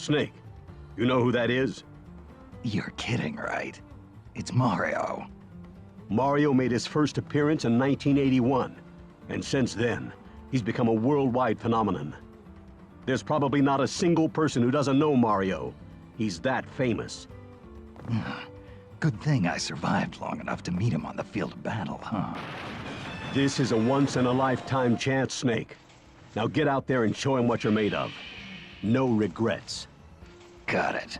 Snake, you know who that is? You're kidding, right? It's Mario. Mario made his first appearance in 1981, and since then, he's become a worldwide phenomenon. There's probably not a single person who doesn't know Mario. He's that famous. Good thing I survived long enough to meet him on the field of battle, huh? This is a once-in-a-lifetime chance, Snake. Now get out there and show him what you're made of. No regrets. Got it.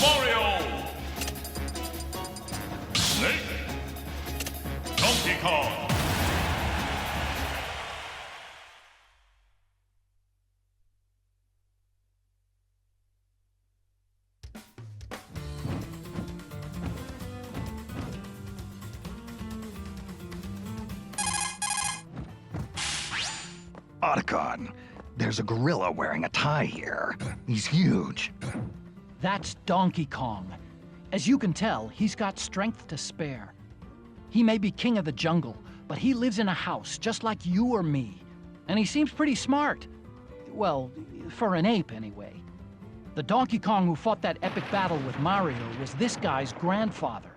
Mario! Snake! Donkey Kong! Otacon, there's a gorilla wearing a tie here. He's huge. That's Donkey Kong. As you can tell, he's got strength to spare. He may be king of the jungle, but he lives in a house just like you or me. And he seems pretty smart. Well, for an ape anyway. The Donkey Kong who fought that epic battle with Mario was this guy's grandfather.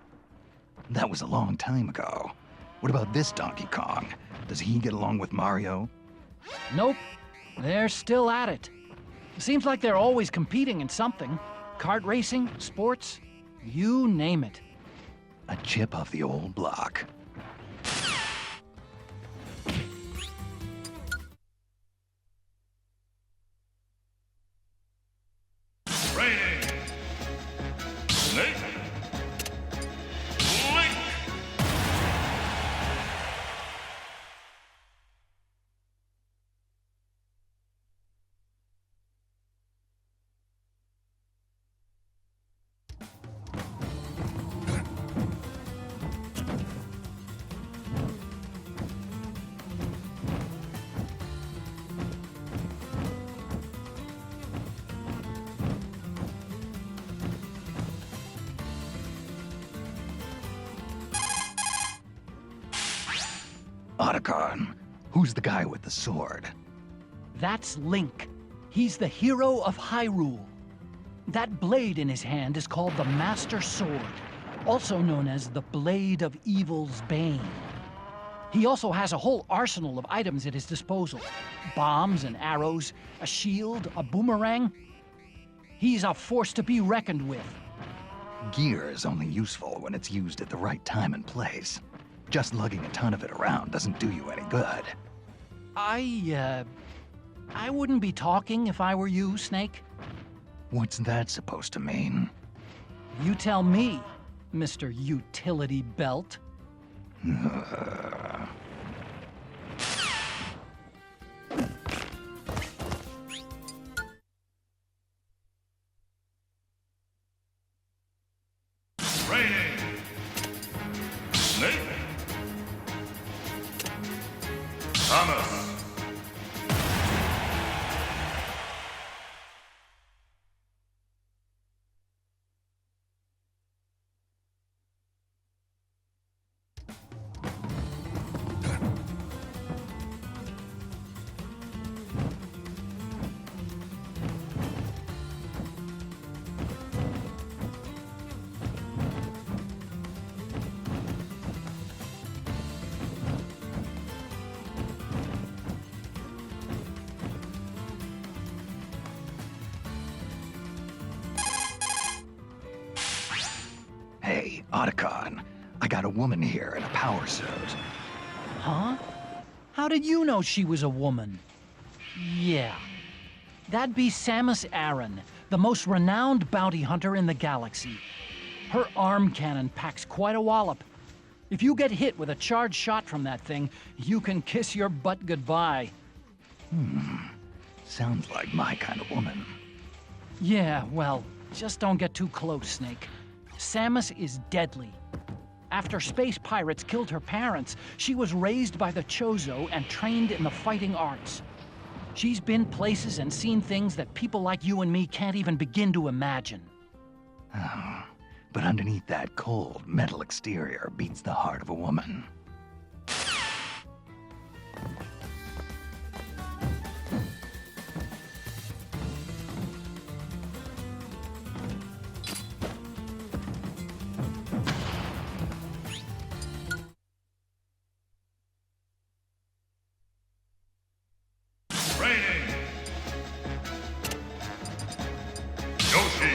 That was a long time ago. What about this Donkey Kong? Does he get along with Mario? Nope, they're still at it. Seems like they're always competing in something. Kart racing, sports, you name it. A chip off the old block. Raining! Snake! Link! Otacon, who's the guy with the sword? That's Link. He's the hero of Hyrule. That blade in his hand is called the Master Sword, also known as the Blade of Evil's Bane. He also has a whole arsenal of items at his disposal. Bombs and arrows, a shield, a boomerang. He's a force to be reckoned with. Gear is only useful when it's used at the right time and place. Just lugging a ton of it around doesn't do you any good. I wouldn't be talking if I were you, Snake. What's that supposed to mean? You tell me, Mr. Utility Belt. Raining! Snake! Thomas! Hey, Otacon, I got a woman here in a power suit. Huh? How did you know she was a woman? Yeah. That'd be Samus Aran, the most renowned bounty hunter in the galaxy. Her arm cannon packs quite a wallop. If you get hit with a charged shot from that thing, you can kiss your butt goodbye. Sounds like my kind of woman. Yeah, well, just don't get too close, Snake. Samus is deadly. After space pirates killed her parents, she was raised by the Chozo and trained in the fighting arts. She's been places and seen things that people like you and me can't even begin to imagine. Oh, But underneath that cold, metal exterior beats the heart of a woman. Raining. Yoshi.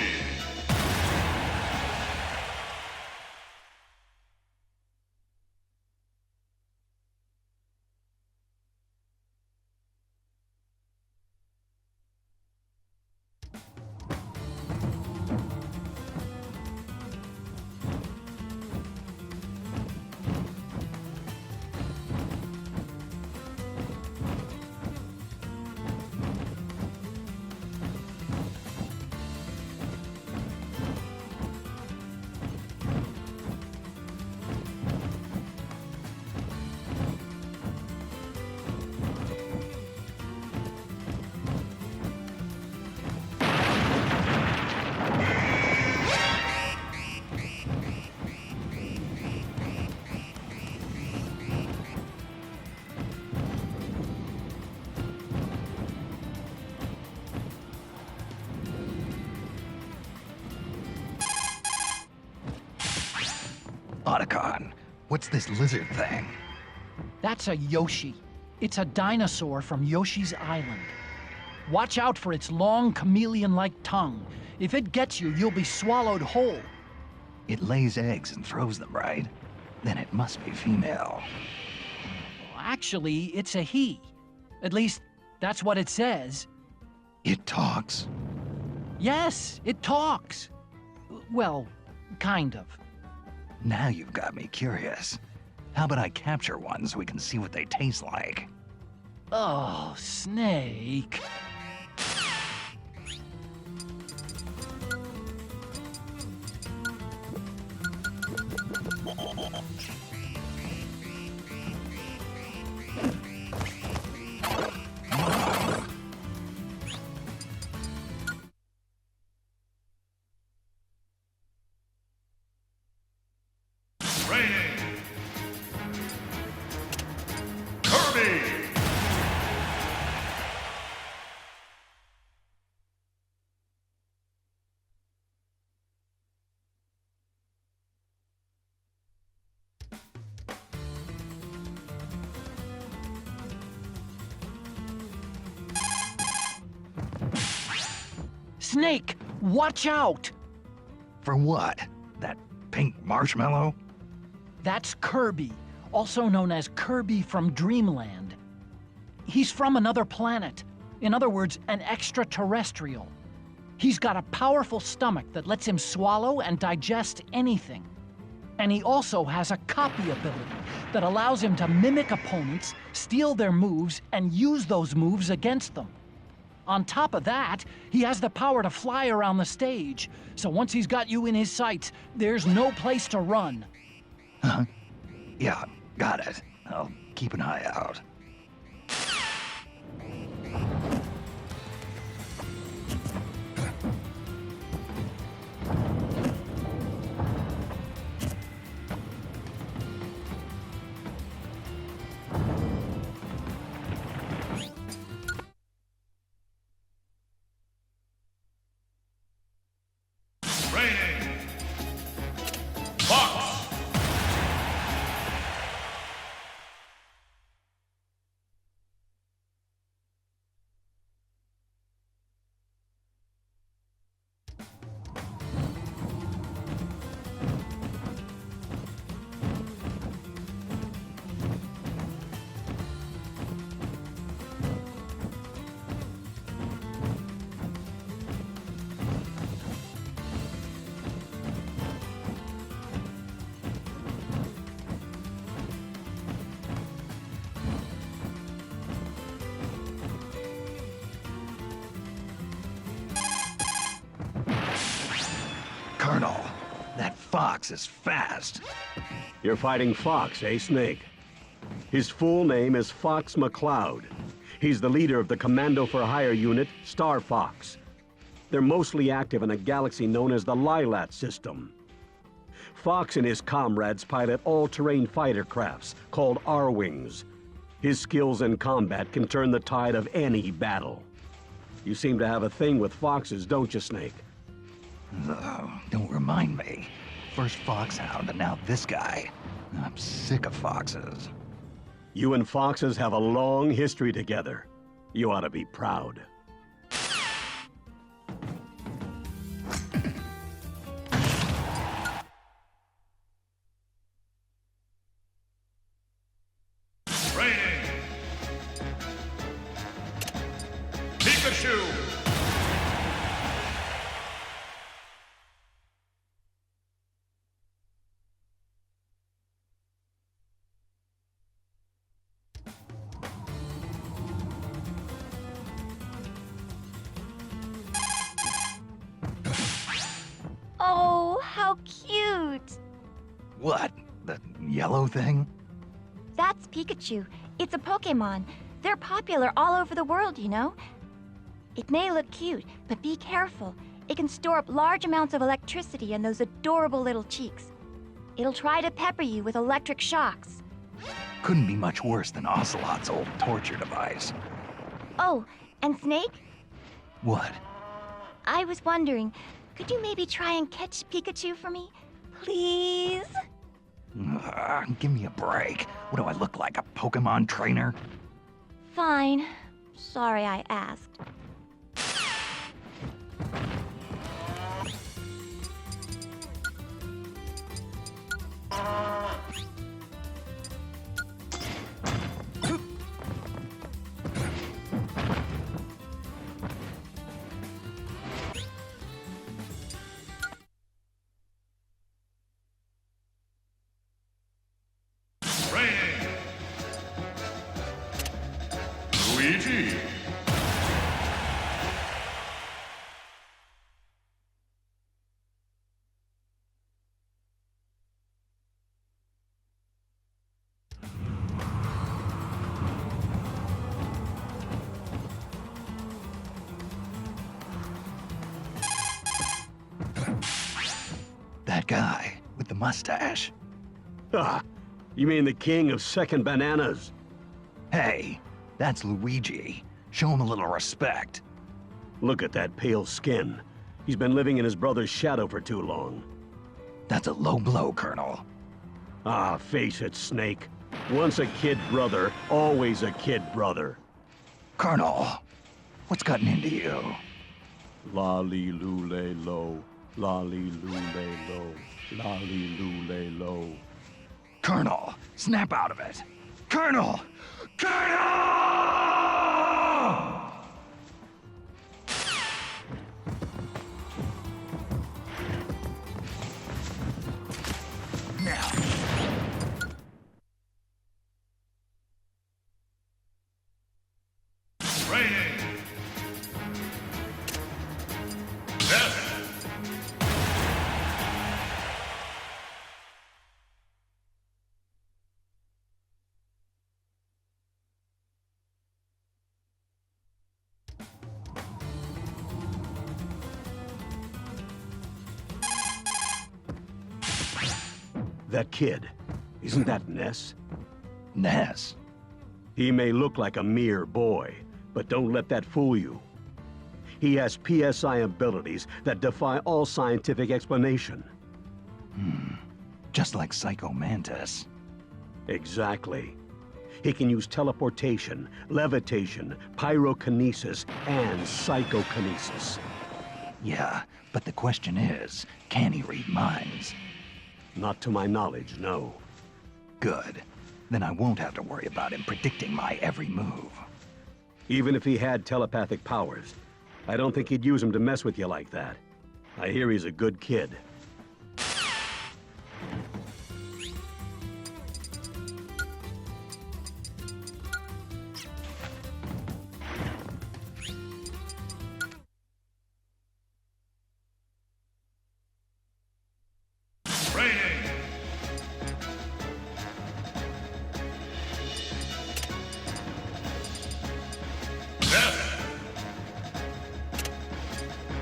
Otacon, what's this lizard thing? That's a Yoshi. It's a dinosaur from Yoshi's Island. Watch out for its long chameleon-like tongue. If it gets you, you'll be swallowed whole. It lays eggs and throws them, right? Then it must be female. Actually, it's a he. At least, that's what it says. It talks. Yes, it talks. Well, kind of. Now you've got me curious. How about I capture one so we can see what they taste like? Oh, Snake. Raining. Kirby. Snake, watch out! For what? That pink marshmallow? That's Kirby, also known as Kirby from Dreamland. He's from another planet. In other words, an extraterrestrial. He's got a powerful stomach that lets him swallow and digest anything. And he also has a copy ability that allows him to mimic opponents, steal their moves, and use those moves against them. On top of that, he has the power to fly around the stage, so once he's got you in his sights, there's no place to run. Huh? Yeah, got it. I'll keep an eye out. Raining. Fox. Colonel, that fox is fast. You're fighting Fox, eh, Snake? His full name is Fox McCloud. He's the leader of the Commando for Hire unit, Star Fox. They're mostly active in a galaxy known as the Lilat system. Fox and his comrades pilot all-terrain fighter crafts called R-Wings. His skills in combat can turn the tide of any battle. You seem to have a thing with foxes, don't you, Snake? Don't remind me. First Foxhound and now this guy. I'm sick of foxes. You and foxes have a long history together. You ought to be proud. Training. Pikachu. Oh, how cute! What? The yellow thing? That's Pikachu. It's a Pokémon. They're popular all over the world, you know? It may look cute, but be careful. It can store up large amounts of electricity in those adorable little cheeks. It'll try to pepper you with electric shocks. Couldn't be much worse than Ocelot's old torture device. Oh, and Snake? What? I was wondering, could you maybe try and catch Pikachu for me? Please? Give me a break. What do I look like, a Pokemon trainer? Fine. Sorry I asked. Training. Luigi. That guy with the mustache. Ah, you mean the king of second bananas? Hey, that's Luigi. Show him a little respect. Look at that pale skin. He's been living in his brother's shadow for too long. That's a low blow, Colonel. Ah, face it, Snake. Once a kid brother, always a kid brother. Colonel, what's gotten into you? Lolly-loo-lay-low, lolly-loo-lay-low, lolly-loo-lay-low. Colonel, snap out of it. Colonel! Colonel! Now. Training. Death. That kid, isn't that Ness? Ness. He may look like a mere boy, but don't let that fool you. He has PSI abilities that defy all scientific explanation. Just like Psycho Mantis. Exactly. He can use teleportation, levitation, pyrokinesis, and psychokinesis. Yeah, but the question is, can he read minds? Not to my knowledge, no. Good. Then I won't have to worry about him predicting my every move. Even if he had telepathic powers, I don't think he'd use them to mess with you like that. I hear he's a good kid. Training. Death.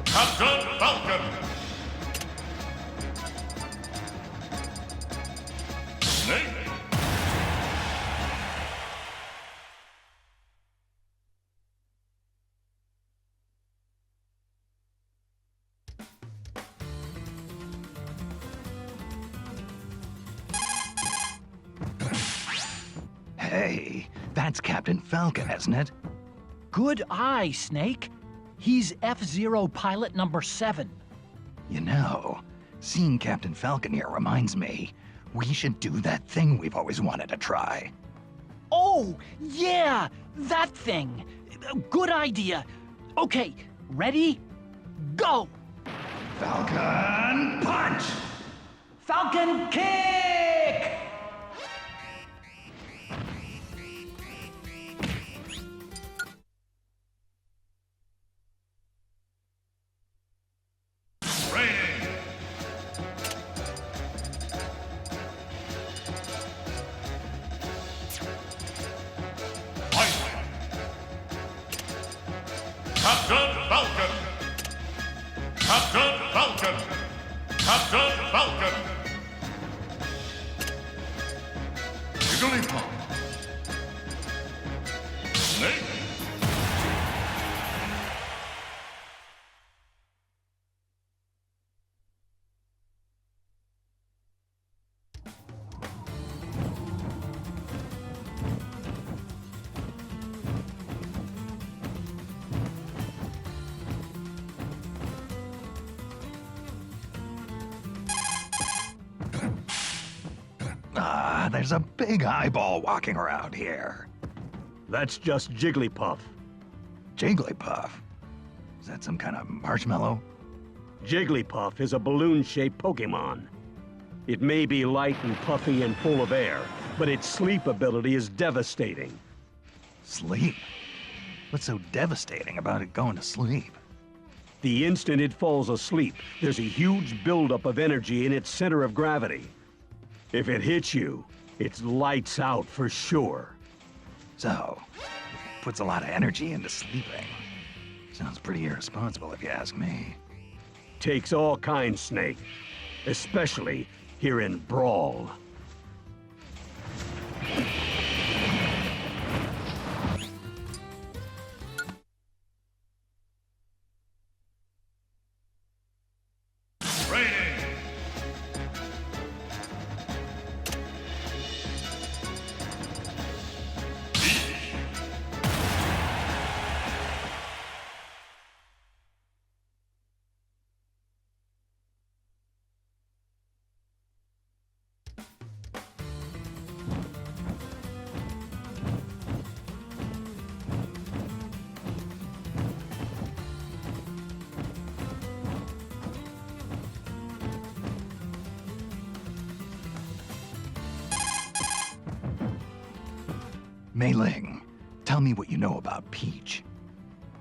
Captain Falcon. Hey, that's Captain Falcon, isn't it? Good eye, Snake. He's F-Zero pilot number 7. You know, seeing Captain Falcon here reminds me, we should do that thing we've always wanted to try. Oh, yeah, that thing. Good idea. Okay, ready? Go! Falcon punch! Falcon kick! Training. Fight. Captain Falcon. Captain Falcon. Captain Falcon. Jigglypuff. Snake. Ah, there's a big eyeball walking around here. That's just Jigglypuff. Jigglypuff? Is that some kind of marshmallow? Jigglypuff is a balloon-shaped Pokémon. It may be light and puffy and full of air, but its sleep ability is devastating. Sleep? What's so devastating about it going to sleep? The instant it falls asleep, there's a huge buildup of energy in its center of gravity. If it hits you, it's lights out for sure. So, it puts a lot of energy into sleeping. Sounds pretty irresponsible if you ask me. Takes all kinds, Snake. Especially here in Brawl. Training. Mei Ling, tell me what you know about Peach.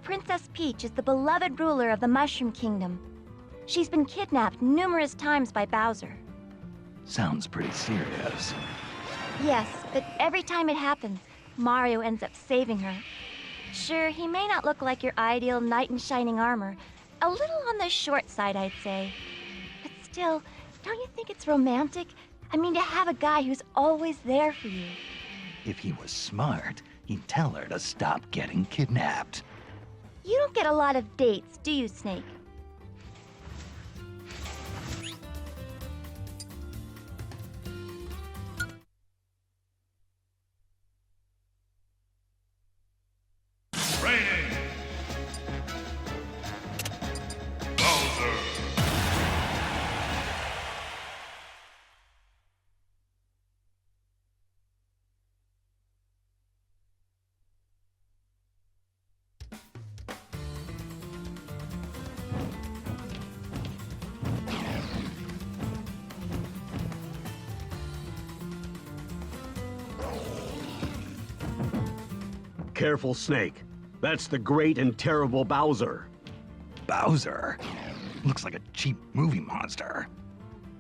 Princess Peach is the beloved ruler of the Mushroom Kingdom. She's been kidnapped numerous times by Bowser. Sounds pretty serious. Yes, but every time it happens, Mario ends up saving her. Sure, he may not look like your ideal knight in shining armor. A little on the short side, I'd say. But still, don't you think it's romantic? I mean, to have a guy who's always there for you. If he was smart, he'd tell her to stop getting kidnapped. You don't get a lot of dates, do you, Snake? Training. Bowser. Careful, Snake. That's the great and terrible Bowser. Bowser? Looks like a cheap movie monster.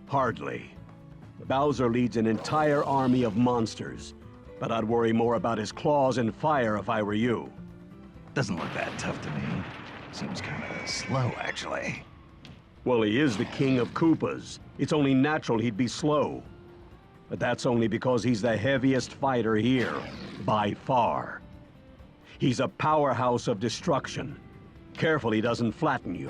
Hardly. Bowser leads an entire army of monsters, but I'd worry more about his claws and fire if I were you. Doesn't look that tough to me. Seems kind of slow, actually. Well, he is the king of Koopas. It's only natural he'd be slow. But that's only because he's the heaviest fighter here, by far. He's a powerhouse of destruction. Careful he doesn't flatten you.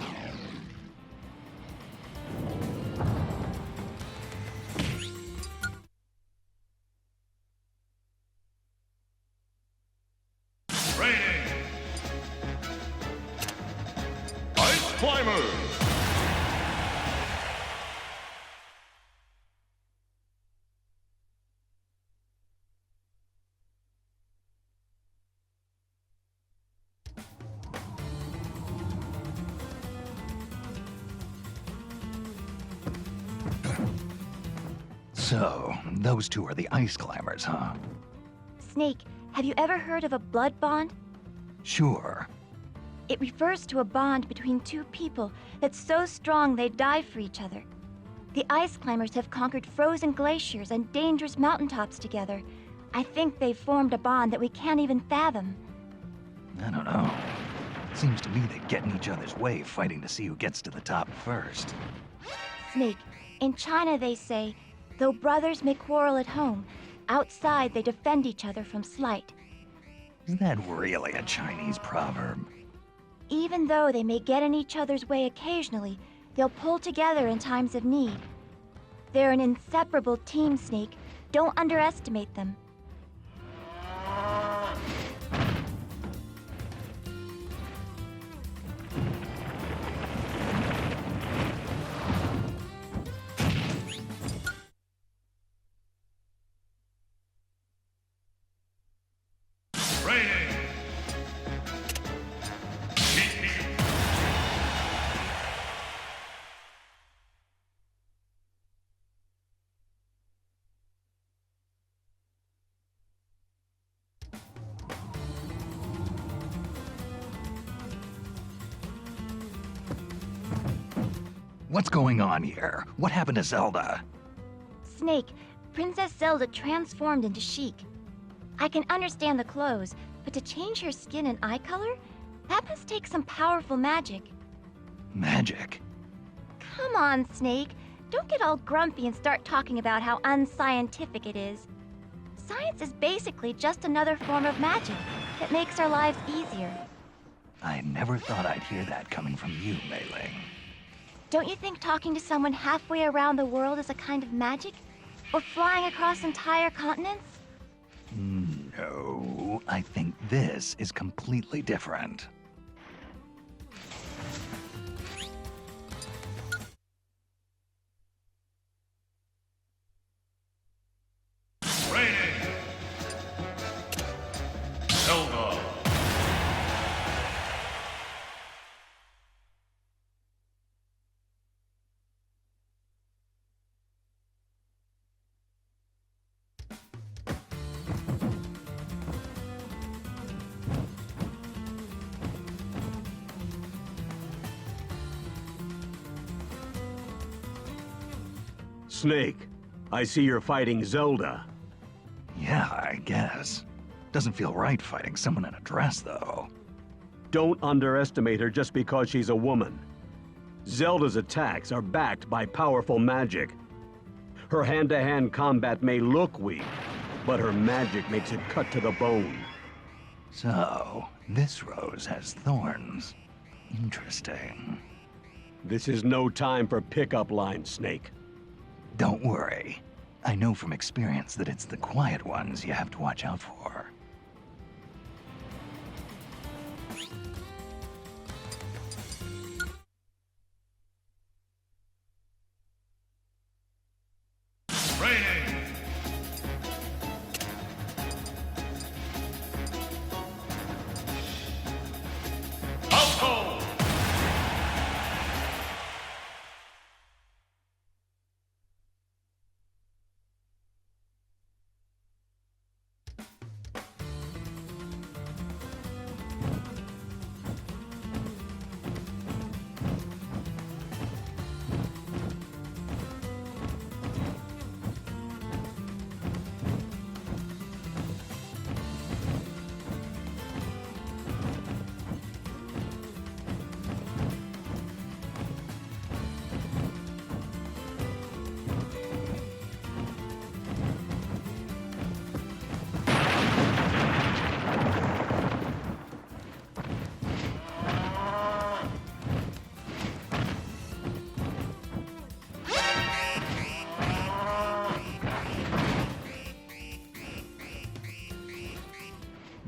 So, those two are the ice climbers, huh? Snake, have you ever heard of a blood bond? Sure. It refers to a bond between two people that's so strong they'd die for each other. The ice climbers have conquered frozen glaciers and dangerous mountaintops together. I think they've formed a bond that we can't even fathom. I don't know. Seems to me they get in each other's way fighting to see who gets to the top first. Snake, in China they say, though brothers may quarrel at home, outside they defend each other from slight. Is that really a Chinese proverb? Even though they may get in each other's way occasionally, they'll pull together in times of need. They're an inseparable team, Snake. Don't underestimate them. Raining. Pichu. What's going on here? What happened to Zelda? Snake, Princess Zelda transformed into Sheik. I can understand the clothes, but to change her skin and eye color? That must take some powerful magic. Magic? Come on, Snake. Don't get all grumpy and start talking about how unscientific it is. Science is basically just another form of magic that makes our lives easier. I never thought I'd hear that coming from you, Mei Ling. Don't you think talking to someone halfway around the world is a kind of magic? Or flying across entire continents? No, I think this is completely different. Raining. Zelda. Snake, I see you're fighting Zelda. Yeah, I guess. Doesn't feel right fighting someone in a dress, though. Don't underestimate her just because she's a woman. Zelda's attacks are backed by powerful magic. Her hand-to-hand combat may look weak, but her magic makes it cut to the bone. So, this rose has thorns. Interesting. This is no time for pickup lines, Snake. Don't worry. I know from experience that it's the quiet ones you have to watch out for. Raining. Alto.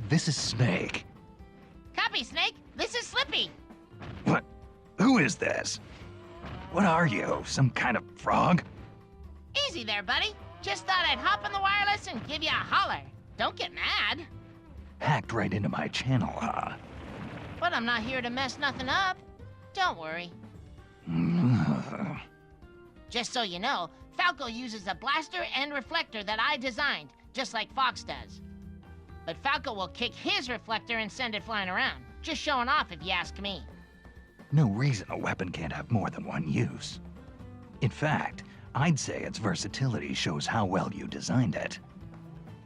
This is Snake. Copy, Snake. This is Slippy. What? Who is this? What are you? Some kind of frog? Easy there, buddy. Just thought I'd hop on the wireless and give you a holler. Don't get mad. Hacked right into my channel, huh? But I'm not here to mess nothing up. Don't worry. Just so you know, Falco uses a blaster and reflector that I designed, just like Fox does. But Falco will kick his reflector and send it flying around. Just showing off if you ask me. No reason a weapon can't have more than one use. In fact, I'd say its versatility shows how well you designed it.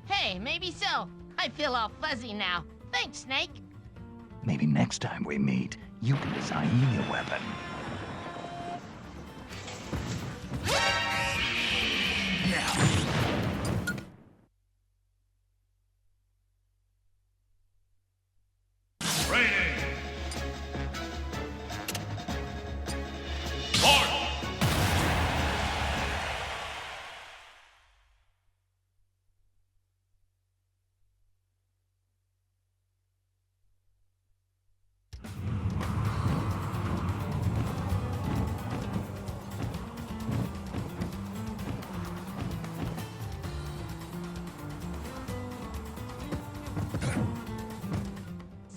Hey, maybe so. I feel all fuzzy now. Thanks, Snake. Maybe next time we meet, you can design me a weapon. Training. March.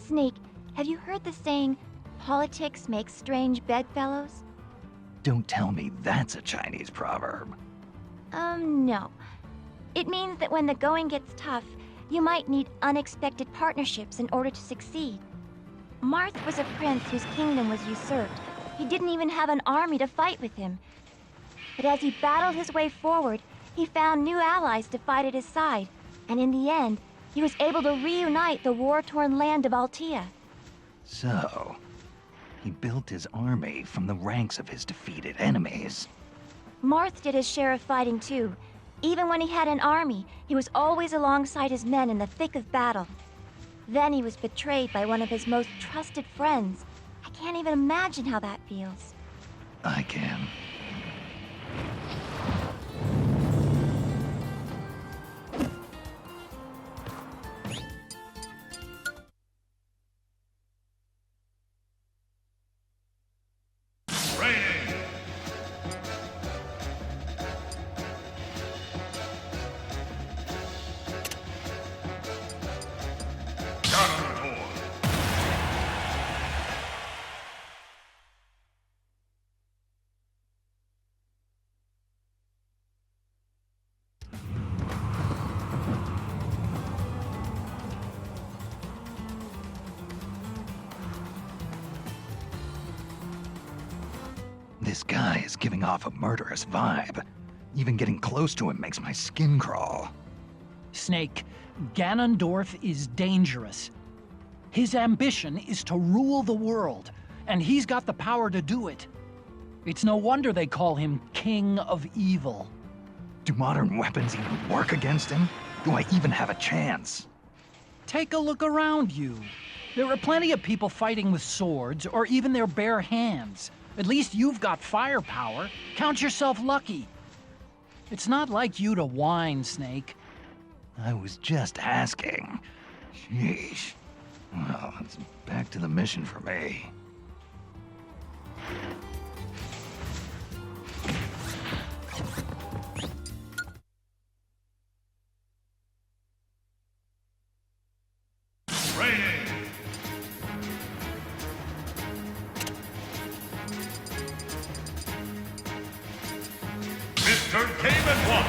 Snake, have you heard the saying, politics makes strange bedfellows? Don't tell me that's a Chinese proverb. No. It means that when the going gets tough, you might need unexpected partnerships in order to succeed. Marx was a prince whose kingdom was usurped. He didn't even have an army to fight with him. But as he battled his way forward, he found new allies to fight at his side, and in the end, he was able to reunite the war-torn land of Altea. So, he built his army from the ranks of his defeated enemies. Marth did his share of fighting too. Even when he had an army, he was always alongside his men in the thick of battle. Then he was betrayed by one of his most trusted friends. I can't even imagine how that feels. I can. Training. Counter. This guy is giving off a murderous vibe. Even getting close to him makes my skin crawl. Snake, Ganondorf is dangerous. His ambition is to rule the world, and he's got the power to do it. It's no wonder they call him King of Evil. Do modern weapons even work against him? Do I even have a chance? Take a look around you. There are plenty of people fighting with swords or even their bare hands. At least you've got firepower. Count yourself lucky. It's not like you to whine, Snake. I was just asking. Sheesh. Well, it's back to the mission for me. Training. Mr. Game & Watch.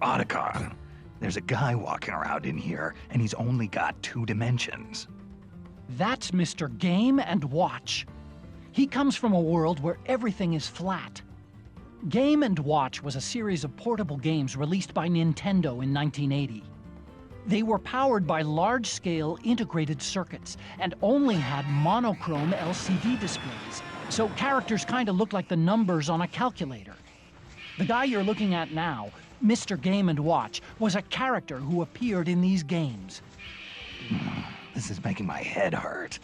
Otacon. There's a guy walking around in here, and he's only got 2 dimensions. That's Mr. Game & Watch. He comes from a world where everything is flat. Game & Watch was a series of portable games released by Nintendo in 1980. They were powered by large-scale integrated circuits and only had monochrome LCD displays, so characters kind of looked like the numbers on a calculator. The guy you're looking at now, Mr. Game & Watch, was a character who appeared in these games. This is making my head hurt.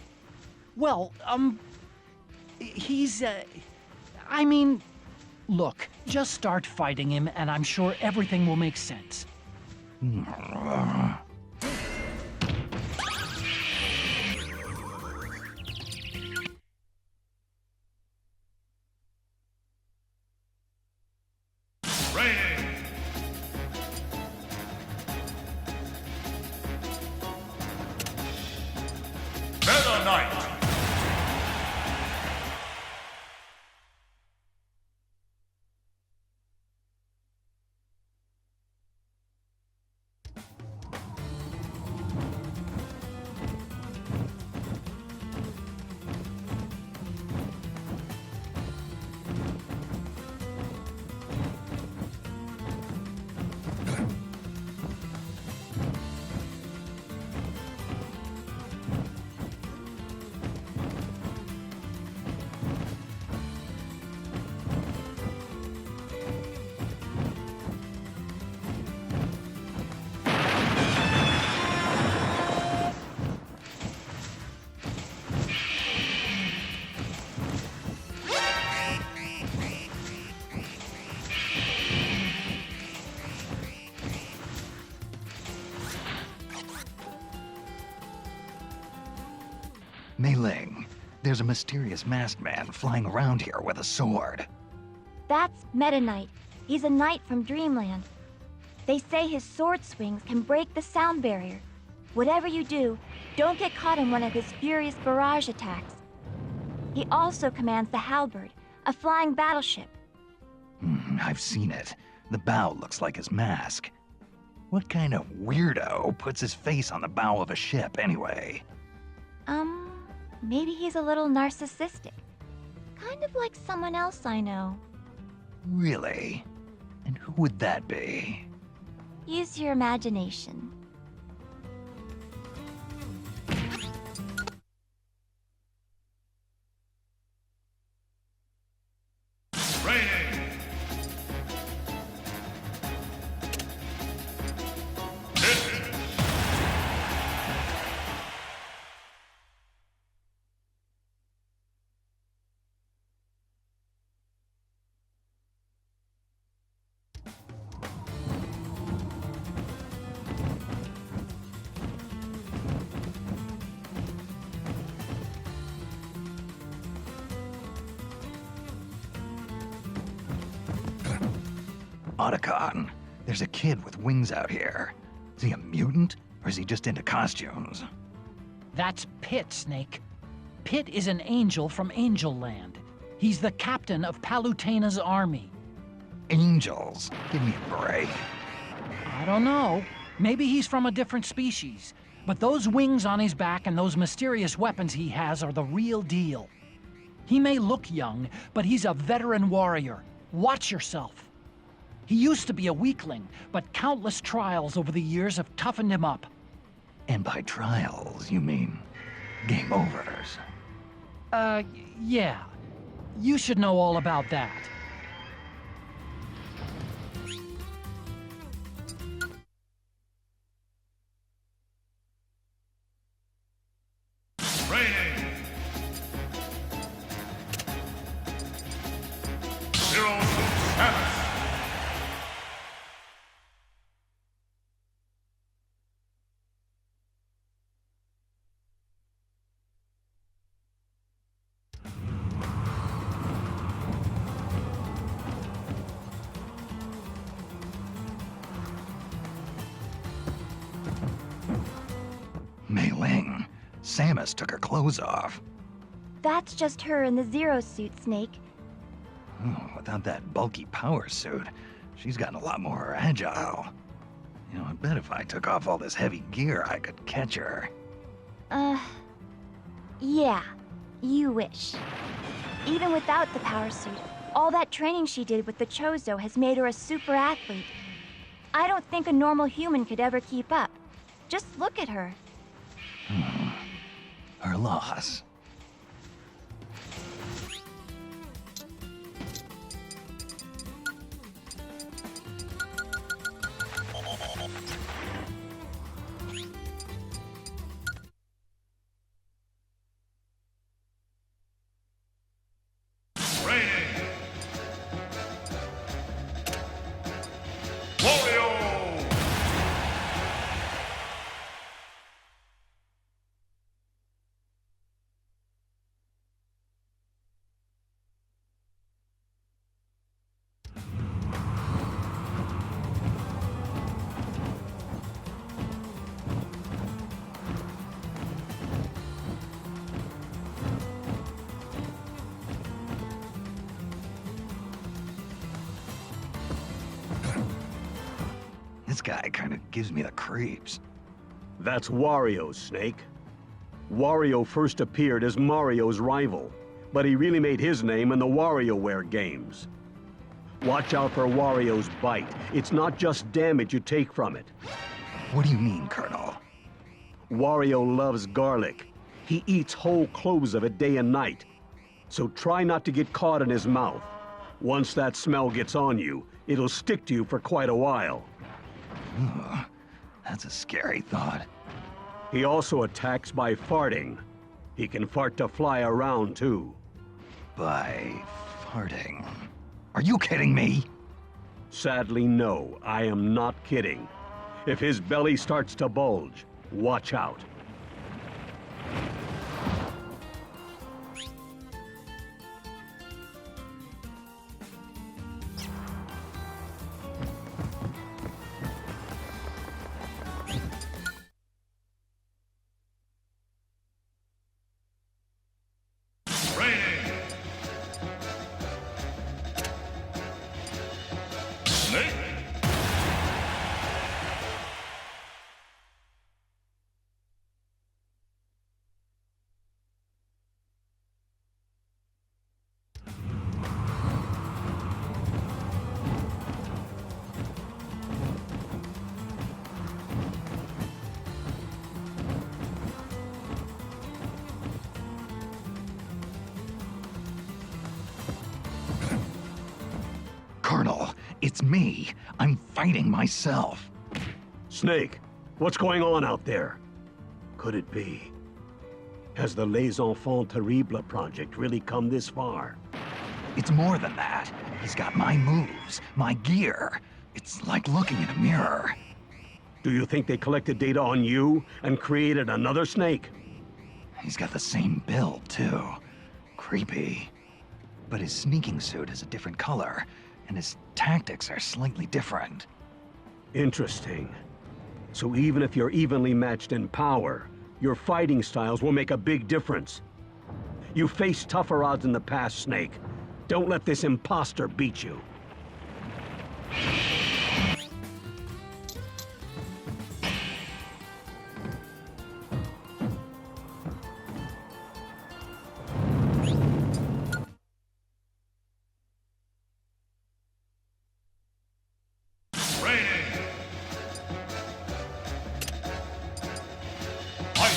Well, he's, I mean, look, just start fighting him and I'm sure everything will make sense. Raining. Meta Knight. Mei Ling, there's a mysterious masked man flying around here with a sword. That's Meta Knight. He's a knight from Dreamland. They say his sword swings can break the sound barrier. Whatever you do, don't get caught in one of his furious barrage attacks. He also commands the Halberd, a flying battleship. I've seen it. The bow looks like his mask. What kind of weirdo puts his face on the bow of a ship anyway? Maybe he's a little narcissistic. Kind of like someone else I know. Really? And who would that be? Use your imagination. Raining. Hit. Otacon, there's a kid with wings out here. Is he a mutant, or is he just into costumes? That's Pit, Snake. Pit is an angel from Angel Land. He's the captain of Palutena's army. Angels? Give me a break. I don't know. Maybe he's from a different species. But those wings on his back and those mysterious weapons he has are the real deal. He may look young, but he's a veteran warrior. Watch yourself. He used to be a weakling, but countless trials over the years have toughened him up. And by trials, you mean game overs? Yeah. You should know all about that. Raining. Zero Samus. Mei Ling, Samus took her clothes off. That's just her in the Zero suit, Snake. Oh, without that bulky power suit, she's gotten a lot more agile. You know, I bet if I took off all this heavy gear, I could catch her. Yeah. You wish. Even without the power suit, all that training she did with the Chozo has made her a super athlete. I don't think a normal human could ever keep up. Just look at her. Her loss. Raining. Wario. guy kind of gives me the creeps. That's Wario, Snake. Wario first appeared as Mario's rival, but he really made his name in the WarioWare games. Watch out for Wario's bite. It's not just damage you take from it. What do you mean, Colonel? Wario loves garlic. He eats whole cloves of it day and night. So try not to get caught in his mouth. Once that smell gets on you, it'll stick to you for quite a while. Ugh, that's a scary thought. He also attacks by farting. He can fart to fly around, too. By farting. Are you kidding me? Sadly, no, I am not kidding. If his belly starts to bulge, watch out. Training. Snake. Colonel, it's me. I'm fighting myself. Snake, what's going on out there? Could it be? Has the Les Enfants Terribles project really come this far? It's more than that. He's got my moves, my gear. It's like looking in a mirror. Do you think they collected data on you and created another Snake? He's got the same build, too. Creepy. But his sneaking suit is a different color, and his tactics are slightly different. Interesting. So even if you're evenly matched in power, your fighting styles will make a big difference. You faced tougher odds in the past, Snake. Don't let this imposter beat you. Training. Fight.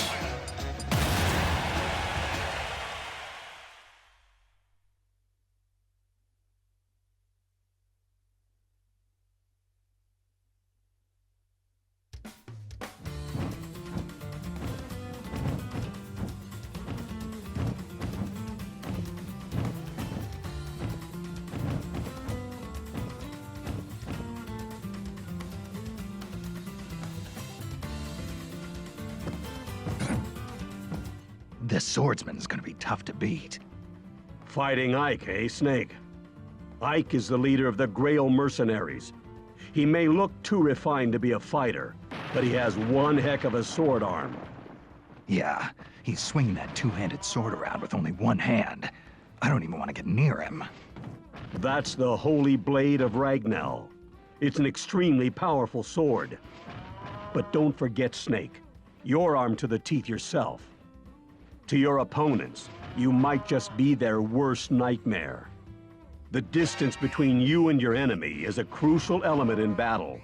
This swordsman's gonna be tough to beat. Fighting Ike, eh, Snake? Ike is the leader of the Grail Mercenaries. He may look too refined to be a fighter, but he has one heck of a sword arm. Yeah, he's swinging that two-handed sword around with only one hand. I don't even want to get near him. That's the Holy Blade of Ragnell. It's an extremely powerful sword. But don't forget, Snake, you're armed to the teeth yourself. To your opponents, you might just be their worst nightmare. The distance between you and your enemy is a crucial element in battle.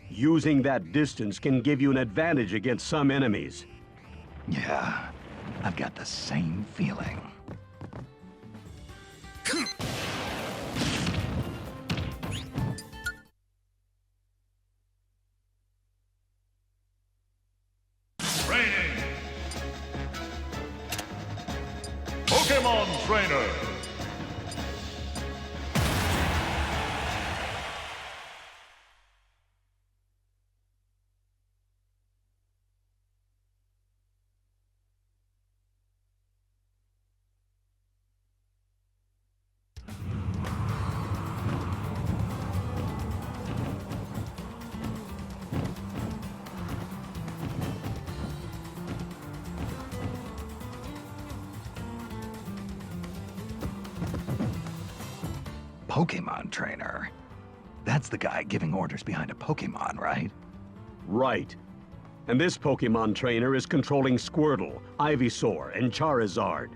Using that distance can give you an advantage against some enemies. Yeah, I've got the same feeling. Training. Pokémon Trainer. Pokémon trainer. That's the guy giving orders behind a Pokémon, right? Right. And this Pokémon trainer is controlling Squirtle, Ivysaur, and Charizard.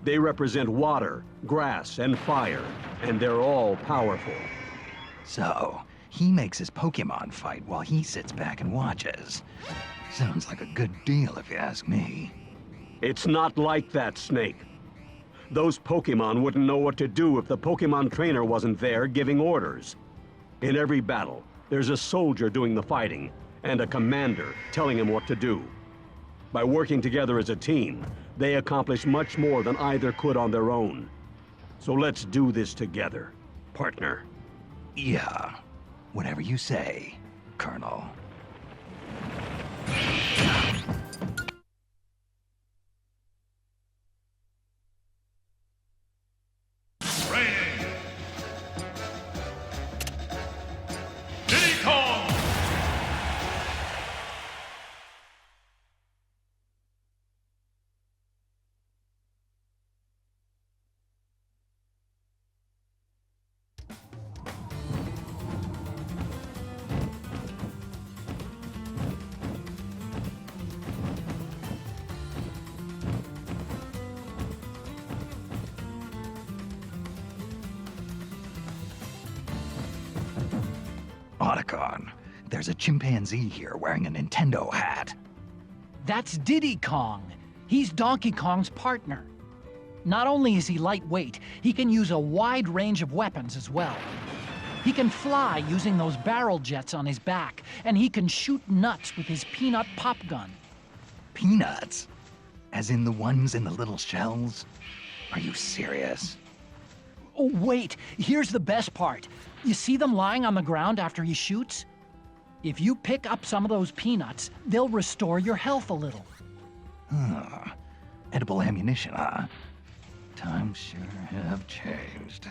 They represent water, grass, and fire, and they're all powerful. So, he makes his Pokémon fight while he sits back and watches. Sounds like a good deal if you ask me. It's not like that, Snake. Those Pokémon wouldn't know what to do if the Pokémon trainer wasn't there giving orders. In every battle, there's a soldier doing the fighting, and a commander telling him what to do. By working together as a team, they accomplish much more than either could on their own. So let's do this together, partner. Yeah, whatever you say, Colonel. Training. Diddy Kong. Otacon, there's a chimpanzee here wearing a Nintendo hat. That's Diddy Kong. He's Donkey Kong's partner. Not only is he lightweight, he can use a wide range of weapons as well. He can fly using those barrel jets on his back, and he can shoot nuts with his peanut pop gun. Peanuts? As in the ones in the little shells? Are you serious? Oh, wait, here's the best part. You see them lying on the ground after he shoots? If you pick up some of those peanuts, they'll restore your health a little. Huh. Edible ammunition, huh? Times sure have changed.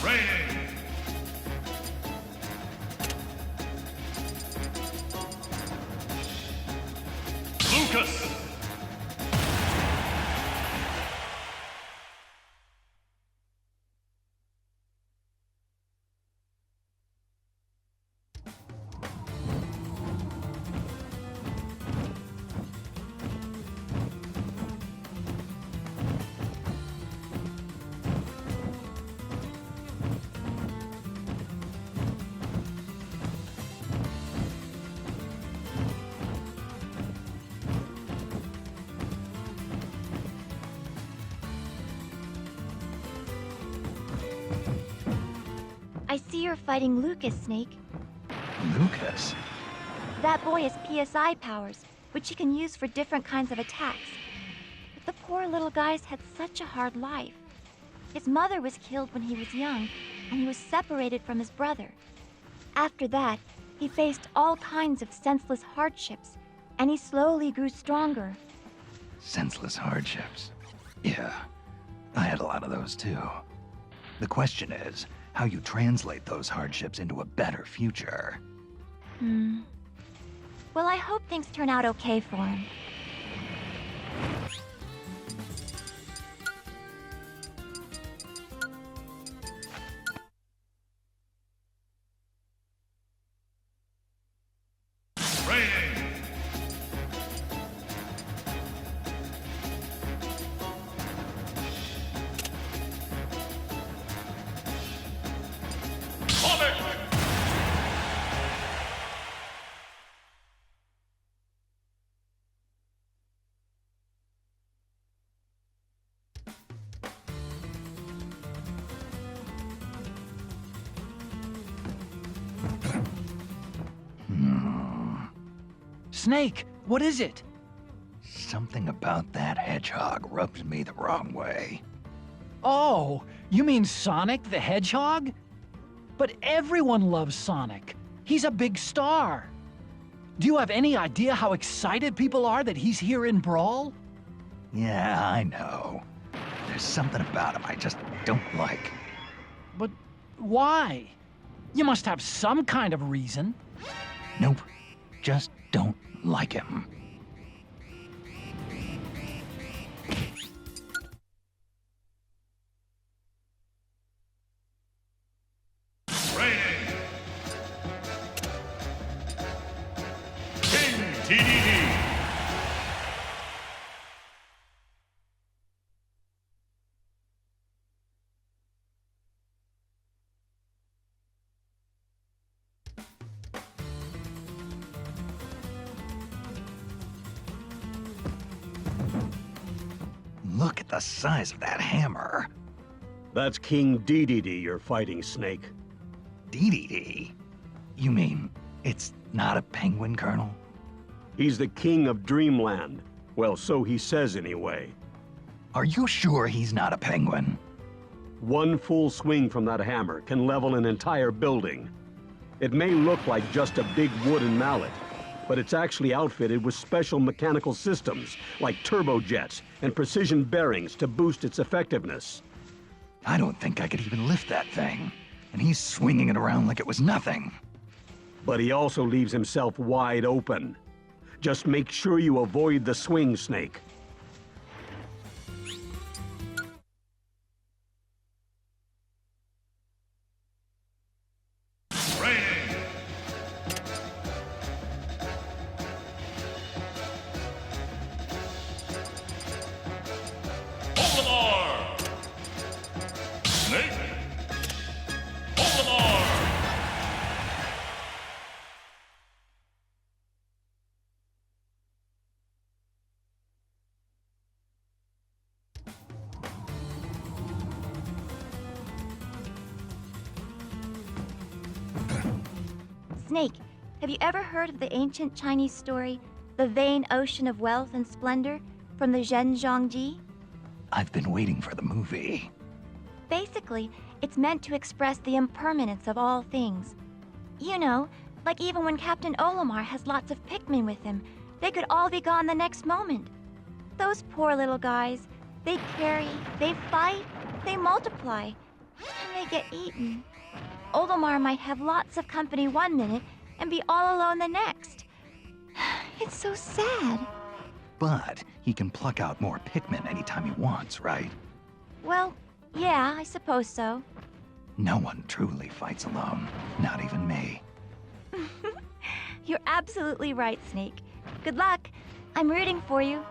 Training. Lucas. I see you're fighting Lucas, Snake. Lucas? That boy has PSI powers, which he can use for different kinds of attacks. But the poor little guy's had such a hard life. His mother was killed when he was young, and he was separated from his brother. After that, he faced all kinds of senseless hardships, and he slowly grew stronger. Senseless hardships. Yeah, I had a lot of those too. The question is, how you translate those hardships into a better future. Well, I hope things turn out okay for him. Training. Codec. Snake, what is it? Something about that hedgehog rubs me the wrong way. Oh, you mean Sonic the Hedgehog? But everyone loves Sonic. He's a big star. Do you have any idea how excited people are that he's here in Brawl? Yeah, I know. There's something about him I just don't like. But why? You must have some kind of reason. Nope, just don't like him. TDD. Look at the size of that hammer. That's King Dedenne you're fighting, Snake. Dedenne? You mean it's not a penguin, Colonel? He's the king of Dreamland. Well, so he says anyway. Are you sure he's not a penguin? One full swing from that hammer can level an entire building. It may look like just a big wooden mallet, but it's actually outfitted with special mechanical systems like turbojets and precision bearings to boost its effectiveness. I don't think I could even lift that thing, and he's swinging it around like it was nothing. But he also leaves himself wide open. Just make sure you avoid the swing, Snake. Training. Olimar. Snake. Olimar. Snake, have you ever heard of the ancient Chinese story, The Vain Ocean of Wealth and Splendor, from the Zhenzhongji? I've been waiting for the movie. Basically, it's meant to express the impermanence of all things. You know, like even when Captain Olimar has lots of Pikmin with him, they could all be gone the next moment. Those poor little guys, they carry, they fight, they multiply, and they get eaten. Olimar might have lots of company one minute and be all alone the next. It's so sad. But he can pluck out more Pikmin anytime he wants, right? Well, yeah, I suppose so. No one truly fights alone, not even me. You're absolutely right, Snake. Good luck. I'm rooting for you.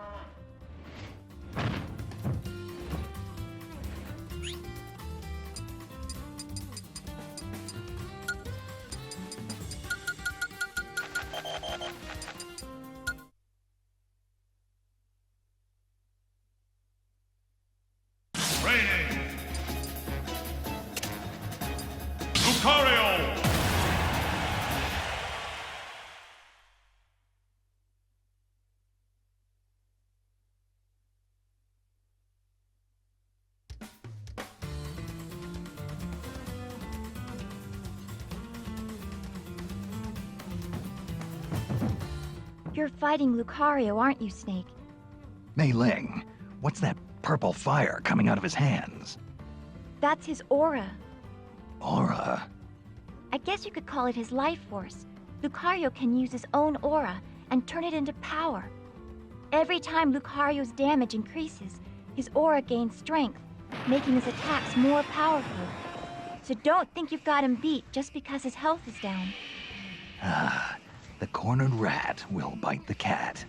Training. Lucario. You're fighting Lucario, aren't you, Snake? Mei Ling, what's that purple fire coming out of his hands? That's his aura. Aura? I guess you could call it his life force. Lucario can use his own aura and turn it into power. Every time Lucario's damage increases, his aura gains strength, making his attacks more powerful. So don't think you've got him beat just because his health is down. Ah, the cornered rat will bite the cat.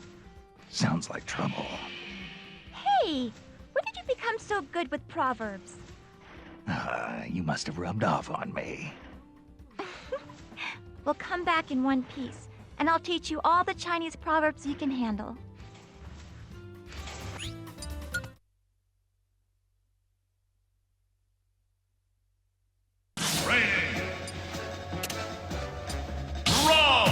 Sounds like trouble. Hey, when did you become so good with proverbs? You must have rubbed off on me. Well, come back in one piece, and I'll teach you all the Chinese proverbs you can handle. Training. Brawl.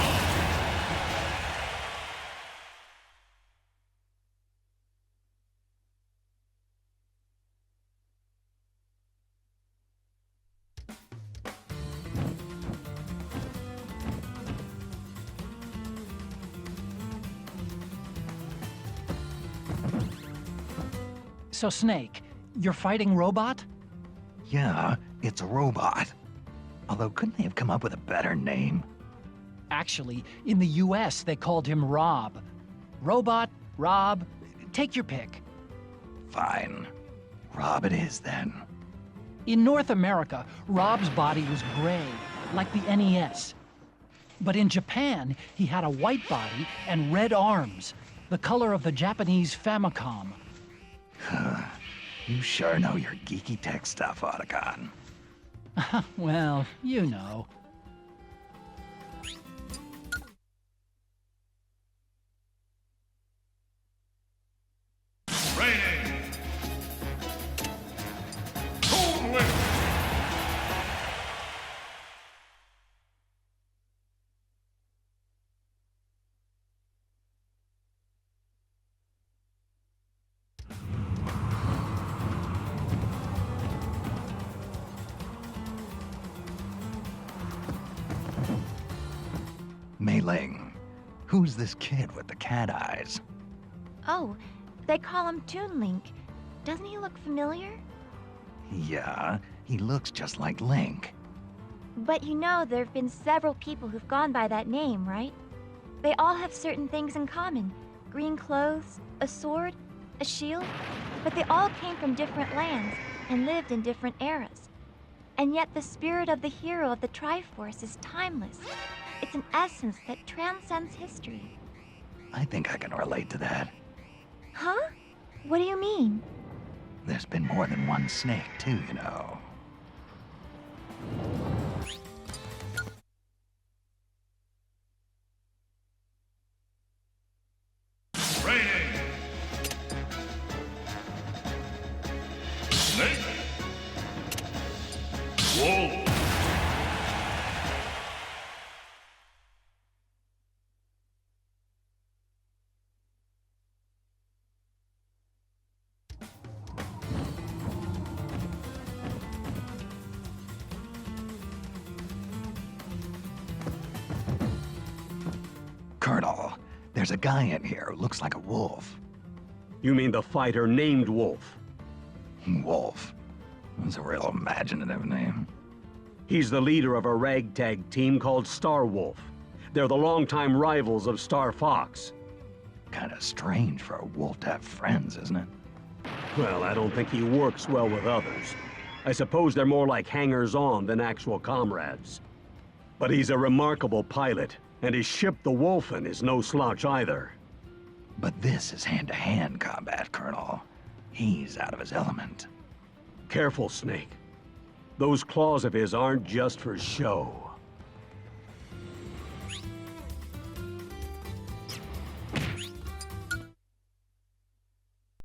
So, Snake, you're fighting Robot? Yeah, it's a robot. Although, couldn't they have come up with a better name? Actually, in the US, they called him Rob. Robot, Rob, take your pick. Fine. Rob it is, then. In North America, Rob's body was gray, like the NES. But in Japan, he had a white body and red arms, the color of the Japanese Famicom. You sure know your geeky tech stuff, Otacon. Well, you know. Raining. Toon wins. Mei Ling, who's this kid with the cat eyes? Oh, they call him Toon Link. Doesn't he look familiar? Yeah, he looks just like Link. But you know there have been several people who've gone by that name, right? They all have certain things in common. Green clothes, a sword, a shield. But they all came from different lands and lived in different eras. And yet the spirit of the hero of the Triforce is timeless. It's an essence that transcends history. I think I can relate to that. Huh? What do you mean? There's been more than one snake, too, you know. Raining. Snake. Wolf. Colonel, there's a guy in here who looks like a wolf. You mean the fighter named Wolf? Wolf. That's a real imaginative name. He's the leader of a ragtag team called Star Wolf. They're the longtime rivals of Star Fox. Kinda strange for a wolf to have friends, isn't it? Well, I don't think he works well with others. I suppose they're more like hangers-on than actual comrades. But he's a remarkable pilot, and his ship, the Wolfen, is no slouch either. But this is hand-to-hand combat, Colonel. He's out of his element. Careful, Snake. Those claws of his aren't just for show.